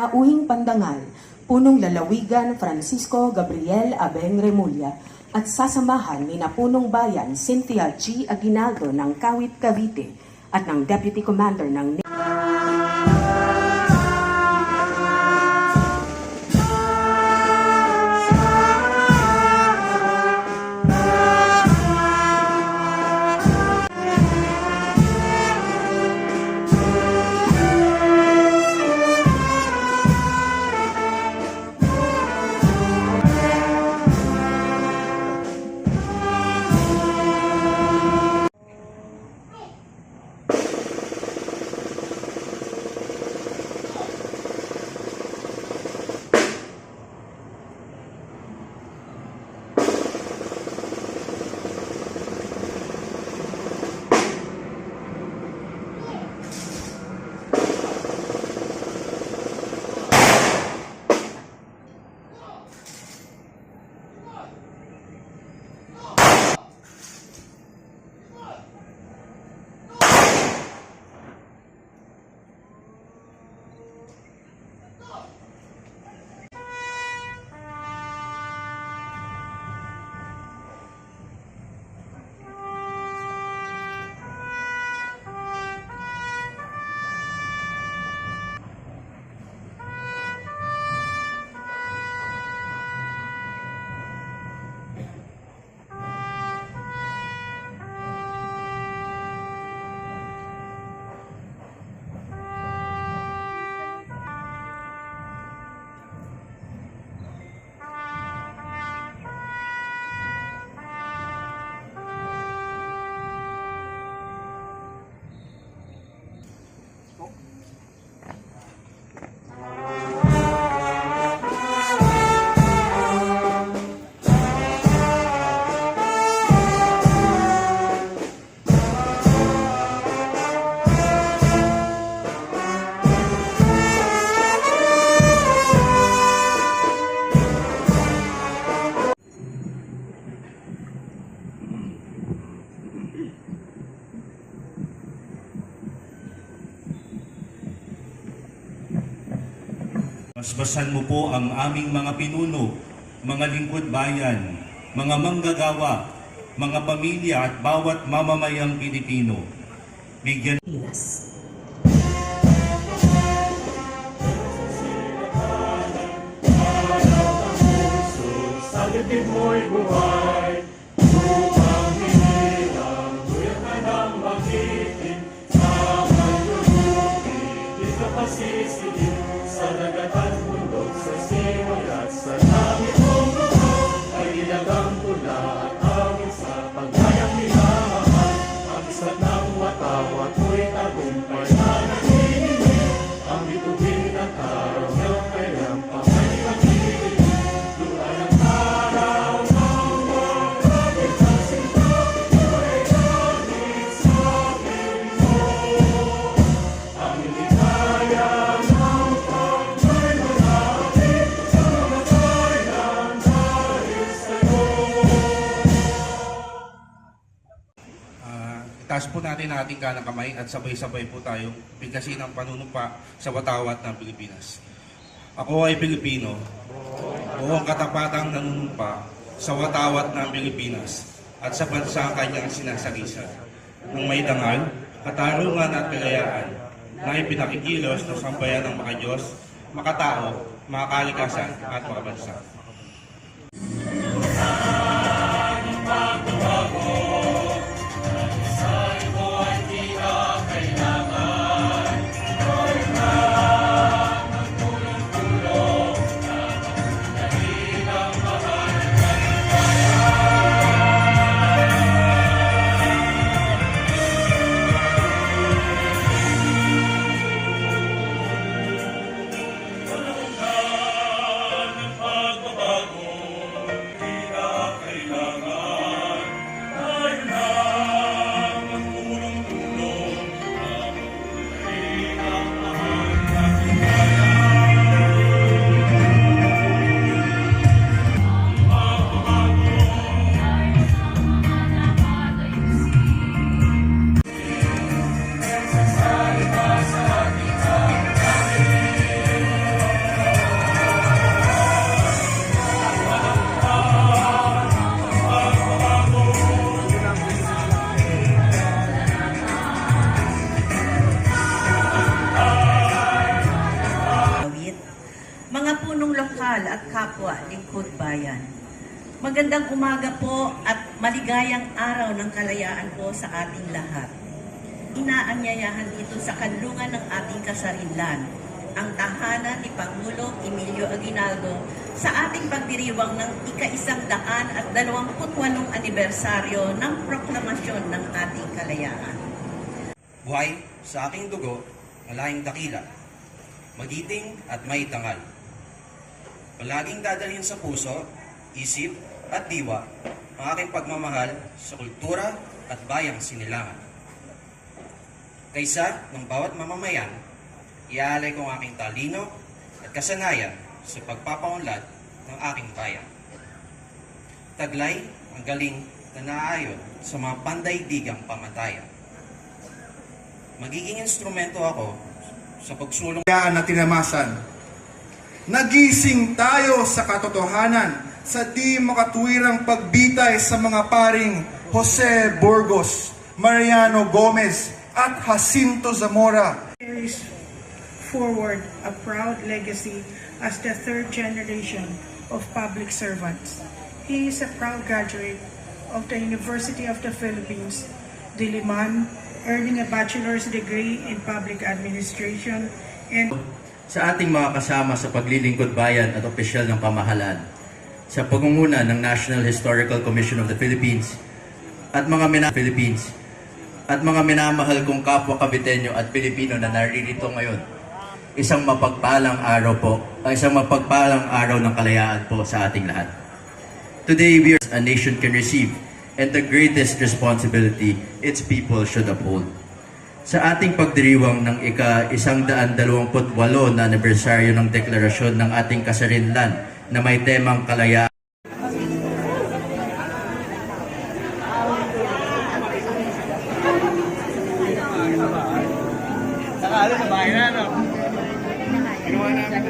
Panauhing Pandangal, Punong Lalawigan Francisco Gabriel Abeng Remulla at sasamahan ni na Punong Bayan Cynthia G. Aguinaldo ng Kawit, Cavite at ng Deputy Commander ng Basbasan mo po ang aming mga pinuno, mga lingkod bayan, mga manggagawa, mga pamilya at bawat mamamayang Pilipino. Bigyan sa dibdib mo'y buhay, upang hinilang, kuya ka nang magitin, sa malulupi, di ka pasisigil, sa dagat at bundok, sa siway at sa langit mong lupa, ay ilagang tula at awit sa paglayang minamahal, ang isa't ng watawat mo'y tagumpay na naniningil, ang bituin at araw ng kayang pangay pag-ibig, luan ang araw ng marami sa sinta, ay langit sa akin mo, ang ligaya ng pagkay malapit, sa mga bayan dahil sa'yo. Itaas po natin ang ating kanang kamay at sabay-sabay po tayong bigkasin ang panunumpa sa watawat ng Pilipinas. Ako ay Pilipino, buong katapatang nanunumpa sa watawat ng Pilipinas at sa bansa kanyang sinasalisan, ng may dangal, katarungan at kalayaan na ipinakikilos ng sambayan ng makadiyos, makatao, makakalikasan at makabansa. Magandang umaga po at maligayang araw ng kalayaan po sa ating lahat. Inaanyayahan dito sa kanlungan ng ating kasarinlan, ang tahanan ni Pangulo Emilio Aguinaldo sa ating pagdiriwang ng ika-128 anibersaryo ng proklamasyon ng ating kalayaan. Buhay sa aking dugo, malahing dakila, magiting at may tangal. Palaging dadalhin sa puso, isip at diwa ang aking pagmamahal sa kultura at bayang sinilangan. Kaysa ng bawat mamamayan, iaalay ko ang aking talino at kasanayan sa pagpapaunlad ng aking bayan. Taglay ang galing na naayon sa mga pandaigdigang pamatayan. Magiging instrumento ako sa pagsulong na tinamasan. Nagising tayo sa katotohanan sa di makatuwirang pagbitay sa mga paring Jose Burgos, Mariano Gomez at Jacinto Zamora. Carries forward a proud legacy as the third generation of public servants. He is a proud graduate of the University of the Philippines, Diliman, earning a bachelor's degree in public administration and sa ating mga kasama sa paglilingkod bayan at opisyal ng pamahalaan, sa pagunguna ng National Historical Commission of the Philippines at mga minamahal kong kapwa Caviteño at Pilipino na naririto ngayon. Isang mapagpalang araw ng kalayaan po sa ating lahat. Today, a nation can receive and the greatest responsibility its people should uphold. Sa ating pagdiriwang ng ika-128 na anibersaryo ng deklarasyon ng ating kasarinlan na may temang kalayaan, Ginawa namin.